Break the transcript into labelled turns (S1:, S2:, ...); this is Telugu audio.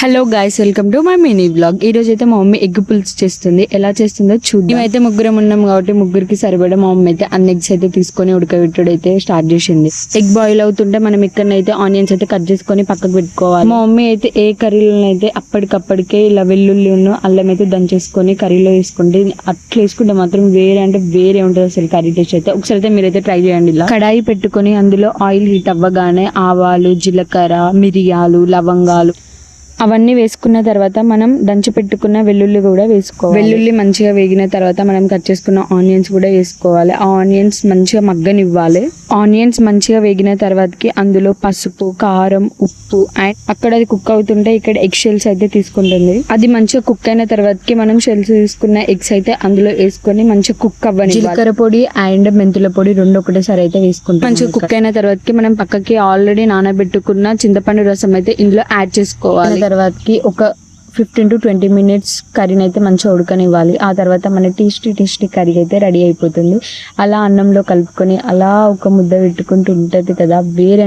S1: Hello guys, welcome to my mini blog. ఈ రోజు అయితే మా మమ్మీ ఎగ్ పులుసు చేస్తుంది. ఎలా చేస్తుందో చూద్దాం. మేమైతే ముగ్గురం ఉన్నాం కాబట్టి ముగ్గురికి సరిపడా మా మమ్మీ అయితే అన్ని ఎగ్స్ అయితే తీసుకొని ఉడకబెట్టుడు అయితే స్టార్ట్ చేసింది. ఎగ్ బాయిల్ అవుతుంటే మనం ఇక్కడనైతే ఆనియన్స్ అయితే కట్ చేసుకొని పక్కకు పెట్టుకోవాలి. మా మమ్మీ అయితే ఏ కర్రీలో అయితే అప్పటికప్పటికే ఇలా వెల్లుల్లి అల్లం అయితే దంచేసుకొని కర్రీలో వేసుకుంటే అట్లా వేసుకుంటే మాత్రం వేరే అంటే వేరే ఉంటుంది అసలు కర్రీ టేస్ట్ అయితే. ఒకసారి అయితే మీరైతే ట్రై చేయండి. ఇలా కడాయి పెట్టుకొని అందులో ఆయిల్ హీట్ అవ్వగానే ఆవాలు, జీలకర్ర, మిరియాలు, లవంగాలు అవన్నీ వేసుకున్న తర్వాత మనం దంచి పెట్టుకున్న వెల్లుల్లి కూడా వేసుకోవాలి. వెల్లుల్లి మంచిగా వేగిన తర్వాత మనం కట్ చేసుకున్న ఆనియన్స్ కూడా వేసుకోవాలి. ఆ ఆనియన్స్ మంచిగా మగ్గనివ్వాలి. ఆనియన్స్ మంచిగా వేగిన తర్వాతకి అందులో పసుపు, కారం, ఉప్పు అండ్ అక్కడ అది కుక్ అవుతుంటే ఇక్కడ ఎగ్ షెల్స్ అయితే తీసుకుంటుంది. అది మంచిగా కుక్ అయిన తర్వాతకి మనం షెల్స్ తీసుకున్న ఎగ్స్ అయితే అందులో వేసుకొని మంచిగా కుక్ అవ్వని. జీలకర్ర పొడి అండ్ మెంతుల పొడి రెండు ఒకటేసారి అయితే వేసుకుంటాం. మంచిగా కుక్ అయిన తర్వాతకి మనం పక్కకి ఆల్రెడీ నానబెట్టుకున్న చింతపండు రసం అయితే ఇందులో యాడ్ చేసుకోవాలి. తర్వాతకి ఒక 15 to 20 minutes కర్రీని అయితే మంచిగా ఉడకనివ్వాలి. ఆ తర్వాత మన టేస్టీ కర్రీ అయితే రెడీ అయిపోతుంది. అలా అన్నంలో కలుపుకొని అలా ఒక ముద్ద పెట్టుకుంటూ ఉంటుంది కదా, వేరే